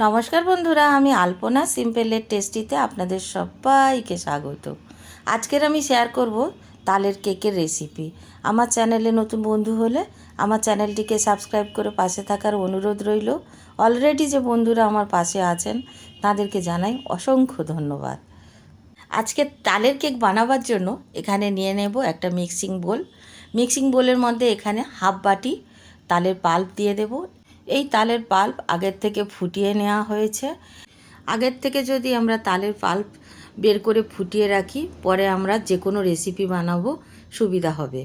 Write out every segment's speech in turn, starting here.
নমস্কার বন্ধুরা, আমি আলপনা সিম্পলের টেস্টিতে আপনাদের সবাইকে স্বাগত। আজকের আমি শেয়ার করব তালের কেকের রেসিপি। আমার চ্যানেলে নতুন বন্ধু হলে আমার চ্যানেলটিকে সাবস্ক্রাইব করে পাশে থাকার অনুরোধ রইল। অলরেডি যে বন্ধুরা আমার পাশে আছেন তাদেরকে জানাই অসংখ্য ধন্যবাদ। আজকে তালের কেক বানাবার জন্য এখানে নিয়ে নেব একটা মিক্সিং বোল। মিক্সিং বোলের মধ্যে এখানে হাফ বাটি তালের পাল্প দিয়ে দেব। এই তালের পাল্প আগের থেকে ফুটিয়ে নেওয়া হয়েছে। আগের থেকে যদি আমরা তালের পাল্প বের করে ফুটিয়ে রাখি, পরে আমরা যে কোনো রেসিপি বানাবো সুবিধা হবে,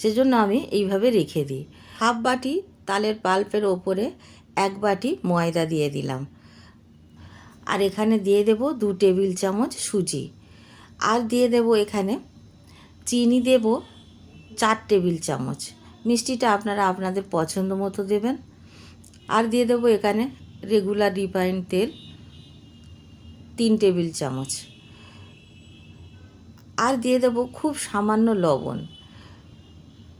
সেজন্য আমি এইভাবে রেখে দিই। হাফ বাটি তালের পাল্পের ওপরে 1 বাটি ময়দা দিয়ে দিলাম, আর এখানে দিয়ে দেব 2 টেবিল চামচ সুজি, আর দিয়ে দেব এখানে চিনি দেব 4 টেবিল চামচ। মিষ্টিটা আপনারা আপনাদের পছন্দ মতো দেবেন। আর দিয়ে দেবো এখানে রেগুলার রিফাইন্ড তেল 3 টেবিল চামচ, আর দিয়ে দেবো খুব সামান্য লবণ।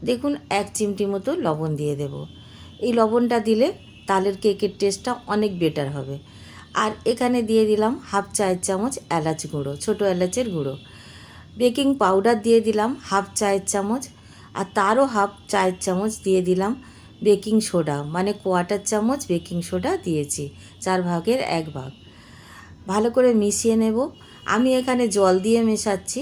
দেখুন 1 চিমটি মতো লবণ দিয়ে দেব। এই লবণটা দিলে তালের কেকের টেস্টটা অনেক বেটার হবে। আর এখানে দিয়ে দিলাম হাফ চায়ের চামচ এলাচ গুঁড়ো, ছোটো এলাচের গুঁড়ো। বেকিং পাউডার দিয়ে দিলাম হাফ চায়ের চামচ, আর তারও হাফ চায়ের চামচ দিয়ে দিলাম বেকিং সোডা, মানে 1/4 চামচ বেকিং সোডা দিয়েছি, 4 ভাগের 1 ভাগ। ভালো করে মিশিয়ে নেব। আমি এখানে জল দিয়ে মেশাচ্ছি,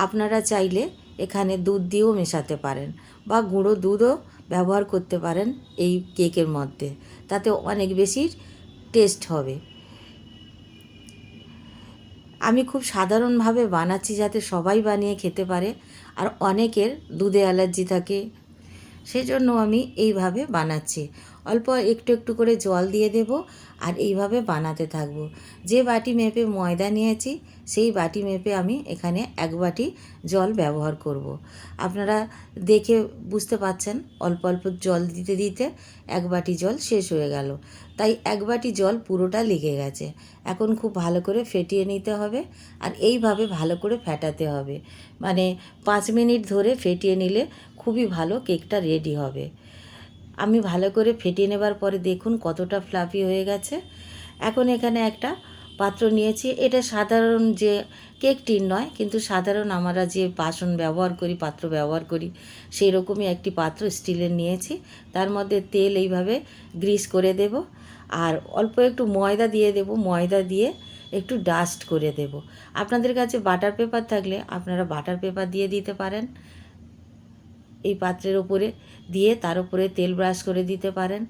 আপনারা চাইলে এখানে দুধ দিয়েও মেশাতে পারেন, বা গুঁড়ো দুধও ব্যবহার করতে পারেন এই কেকের মধ্যে, তাতে অনেক বেশি টেস্ট হবে। আমি খুব সাধারণভাবে বানাচ্ছি যাতে সবাই বানিয়ে খেতে পারে, আর অনেকের দুধে অ্যালার্জি থাকে, সেজন্য আমি এইভাবে বানাচ্ছি। অল্প একটু একটু করে জল দিয়ে দেব, আর এইভাবে বানাতে থাকবো। যে বাটি মেপে ময়দা নিয়েছি সেই বাটি মেপে আমি এখানে 1 বাটি জল ব্যবহার করব। আপনারা দেখে বুঝতে পাচ্ছেন অল্প অল্প জল দিতে দিতে 1 বাটি জল শেষ হয়ে গেল, তাই 1 বাটি জল পুরোটা লেগে গেছে। এখন খুব ভালো করে ফেটিয়ে নিতে হবে, আর এইভাবে ভালো করে ফেটাতে হবে, মানে 5 মিনিট ধরে ফেটিয়ে নিলে খুবই ভালো কেকটা রেডি হবে। আমি ভালো করে ফেটিয়ে নেবার পরে দেখুন কতটা ফ্লাফি হয়ে গেছে। এখন এখানে একটা পাত্র নিয়েছি, এটা সাধারণ যে কেক টিন নয়, কিন্তু সাধারণ আমরা যে বাসন ব্যবহার করি, পাত্র ব্যবহার করি, সেই রকমই একটি পাত্র স্টিলের নিয়েছি। তার মধ্যে তেল এইভাবে গ্রিস করে দেব, আর অল্প একটু ময়দা দিয়ে দেব। ময়দা দিয়ে একটু ডাস্ট করে দেব। আপনাদের কাছে বাটার পেপার থাকলে আপনারা বাটার পেপার দিয়ে দিতে পারেন। এই পাত্রের ওপরে দিয়ে তার উপরে তেল ব্রাশ করে দিতে পারেন।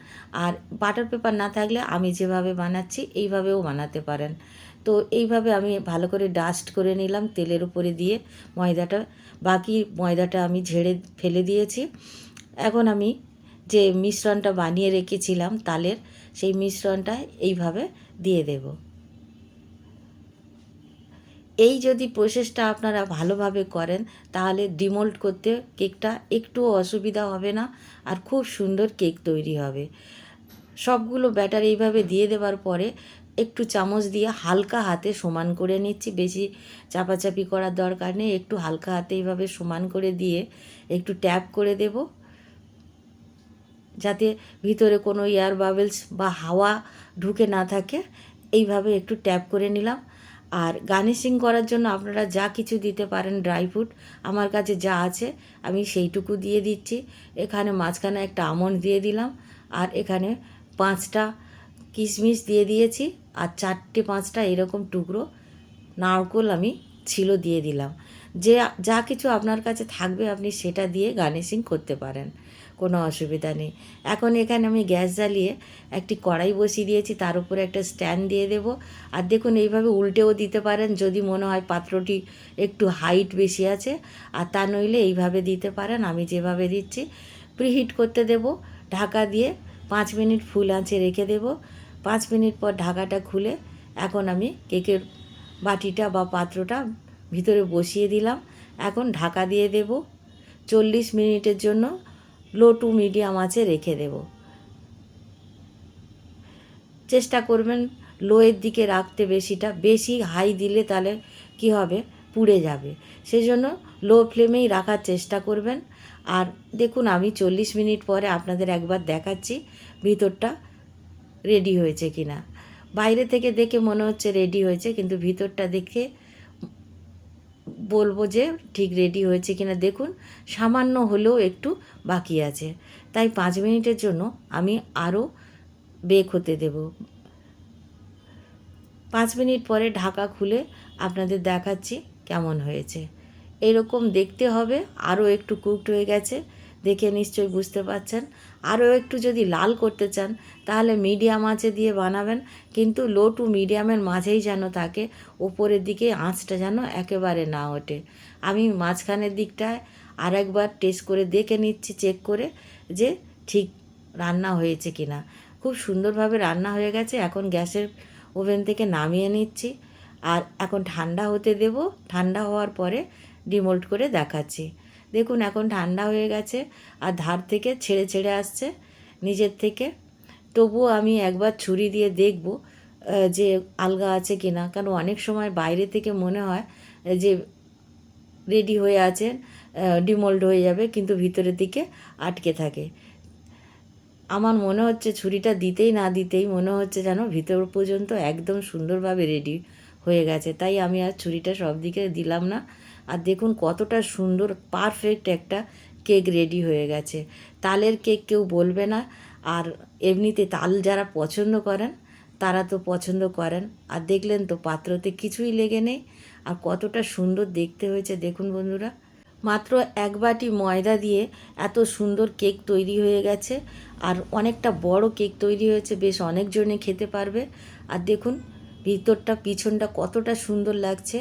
আর বাটার পেপার না থাকলে আমি যেভাবে বানাচ্ছি এইভাবেও বানাতে পারেন। তো এইভাবে আমি ভালো করে ডাস্ট করে নিলাম তেলের উপরে দিয়ে ময়দাটা। বাকি ময়দাটা আমি ঝেড়ে ফেলে দিয়েছি। এখন আমি যে মিশ্রণটা বানিয়ে রেখেছিলাম তালের, সেই মিশ্রণটা এইভাবে দিয়ে দেব। এই যদি প্রসেসটা আপনারা ভালোভাবে করেন তাহলে ডিমোল্ড করতে কেকটা একটুও অসুবিধা হবে না, আর খুব সুন্দর কেক তৈরি হবে। সবগুলো ব্যাটার এইভাবে দিয়ে দেওয়ার পরে একটু চামচ দিয়ে হালকা হাতে সমান করে নিচ্ছি। বেশি চাপাচাপি করার দরকার নেই, একটু হালকা হাতে এইভাবে সমান করে দিয়ে একটু ট্যাপ করে দেব, যাতে ভিতরে কোনো এয়ার বাবলস বা হাওয়া ঢুকে না থাকে। এইভাবে একটু ট্যাপ করে নিলাম। আর গার্নিশিং করার জন্য আপনারা যা কিছু দিতে পারেন, ড্রাই ফ্রুট আমার কাছে যা আছে আমি সেইটুকু দিয়ে দিচ্ছি। এখানে মাঝখানে একটা আমন্ড দিয়ে দিলাম, আর এখানে 5টা কিশমিশ দিয়ে দিয়েছি, আর 4টে-5টা এরকম টুকরো নারকেল আমি ছিল দিয়ে দিলাম। যে যা কিছু আপনার কাছে থাকবে আপনি সেটা দিয়ে গার্নিশিং করতে পারেন, কোনো অসুবিধা নেই। এখন এখানে আমি গ্যাস জ্বালিয়ে একটি কড়াই বসিয়ে দিয়েছি, তার উপরে একটা স্ট্যান্ড দিয়ে দেব। আর দেখুন এইভাবে উল্টেও দিতে পারেন যদি মনে হয় পাত্রটি একটু হাইট বেশি আছে, আর তা নইলে এইভাবে দিতে পারেন, আমি যেভাবে দিচ্ছি। প্রিহিট করতে দেব ঢাকা দিয়ে 5 মিনিট ফুল আঁচে রেখে দেব। 5 মিনিট পর ঢাকাটা খুলে এখন আমি কেকের বাটিটা বা পাত্রটা ভিতরে বসিয়ে দিলাম। এখন ঢাকা দিয়ে দেব। 40 মিনিটের জন্য লো টু মিডিয়াম আঁচে রেখে দেব। চেষ্টা করবেন লোয়ের দিকে রাখতে, বেশি হাই দিলে তাহলে কি হবে, পুড়ে যাবে। সেজন্য লো ফ্লেমেই রাখার চেষ্টা করবেন। আর দেখুন আমি 40 মিনিট পরে আপনাদের একবার দেখাচ্ছি ভিতরটা রেডি হয়েছে কিনা। বাইরে থেকে দেখে মনে হচ্ছে রেডি হয়েছে, কিন্তু ভিতরটা দেখে বলবো যে ঠিক রেডি হয়েছে কিনা। দেখুন সামান্য হলেও একটু বাকি আছে, তাই 5 মিনিটের জন্য আমি আরও বেক হতে দেব। 5 মিনিট পরে ঢাকা খুলে আপনাদের দেখাচ্ছি কেমন হয়েছে। এরকম দেখতে হবে। আরও একটু কুকড হয়ে গেছে, দেখে নিশ্চয়ই বুঝতে পারছেন। আরও একটু যদি লাল করতে চান তাহলে মিডিয়াম আঁচে দিয়ে বানাবেন, কিন্তু লো টু মিডিয়ামের মাঝেই যেন থাকে, ওপরের দিকে আঁচটা যেন একেবারে না ওঠে। আমি মাঝখানের দিকটায় আর একবার টেস্ট করে দেখে নিচ্ছি, চেক করে যে ঠিক রান্না হয়েছে কি না। খুব সুন্দরভাবে রান্না হয়ে গেছে। এখন গ্যাসের ওভেন থেকে নামিয়ে নিচ্ছি, আর এখন ঠান্ডা হতে দেব। ঠান্ডা হওয়ার পরে ডিমোল্ড করে দেখাচ্ছি। দেখুন এখন ঠান্ডা হয়ে গেছে, আর ধার থেকে ছেড়ে ছেড়ে আসছে নিজের থেকে। তবুও আমি একবার ছুরি দিয়ে দেখব যে আলগা আছে কি না, কারণ অনেক সময় বাইরে থেকে মনে হয় যে রেডি হয়ে আছে, ডিমোল্ড হয়ে যাবে, কিন্তু ভিতরের দিকে আটকে থাকে। আমার মনে হচ্ছে ছুরিটা দিতেই না দিতেই মনে হচ্ছে যেন ভিতর পর্যন্ত একদম সুন্দরভাবে রেডি হয়ে গেছে, তাই আমি আর ছুরিটা সব দিকে দিলাম না। আর দেখুন কতটা সুন্দর পারফেক্ট একটা কেক রেডি হয়ে গেছে। তালের কেক কেউ বলবে না, আর এমনিতে তাল যারা পছন্দ করেন তারা তো পছন্দ করেন। আর দেখলেন তো পাত্রতে কিছুই লেগে নেই, আর কতটা সুন্দর দেখতে হয়েছে দেখুন বন্ধুরা। মাত্র 1 বাটি ময়দা দিয়ে এত সুন্দর কেক তৈরি হয়ে গেছে, আর অনেকটা বড় কেক তৈরি হয়েছে, বেশ অনেকজনে খেতে পারবে। আর দেখুন ভিতরটা পিছনটা কতটা সুন্দর লাগছে,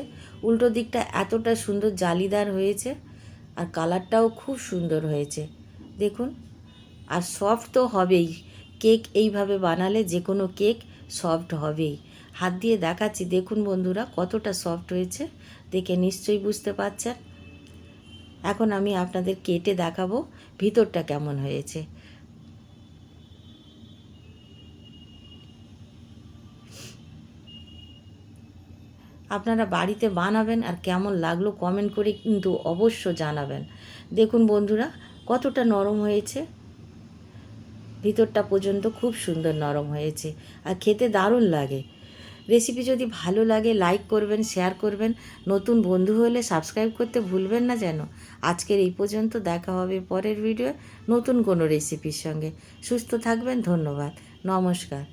উল্টো দিকটা এতটা সুন্দর জালিদার হয়েছে, আর কালারটাও খুব সুন্দর হয়েছে দেখুন। আর সফট তো হবেই, কেক এইভাবে বানালে যে কোনো কেক সফট হবেই। হাত দিয়ে দেখাচ্ছি দেখুন বন্ধুরা কতটা সফট হয়েছে, দেখে নিশ্চয়ই বুঝতে পারছেন। এখন আমি আপনাদের কেটে দেখাবো ভিতরটা কেমন হয়েছে। আপনারা বাড়িতে বানাবেন, আর কেমন লাগলো কমেন্ট করে কিন্তু অবশ্য জানাবেন। দেখুন বন্ধুরা কতটা নরম হয়েছে, ভিতরটা পর্যন্ত খুব সুন্দর নরম হয়েছে, আর খেতে দারুণ লাগে। রেসিপি যদি ভালো লাগে লাইক করবেন, শেয়ার করবেন, নতুন বন্ধু হলে সাবস্ক্রাইব করতে ভুলবেন না যেন। আজকের এই পর্যন্ত, দেখা হবে পরের ভিডিও নতুন কোনো রেসিপির সঙ্গে। সুস্থ থাকবেন, ধন্যবাদ, নমস্কার।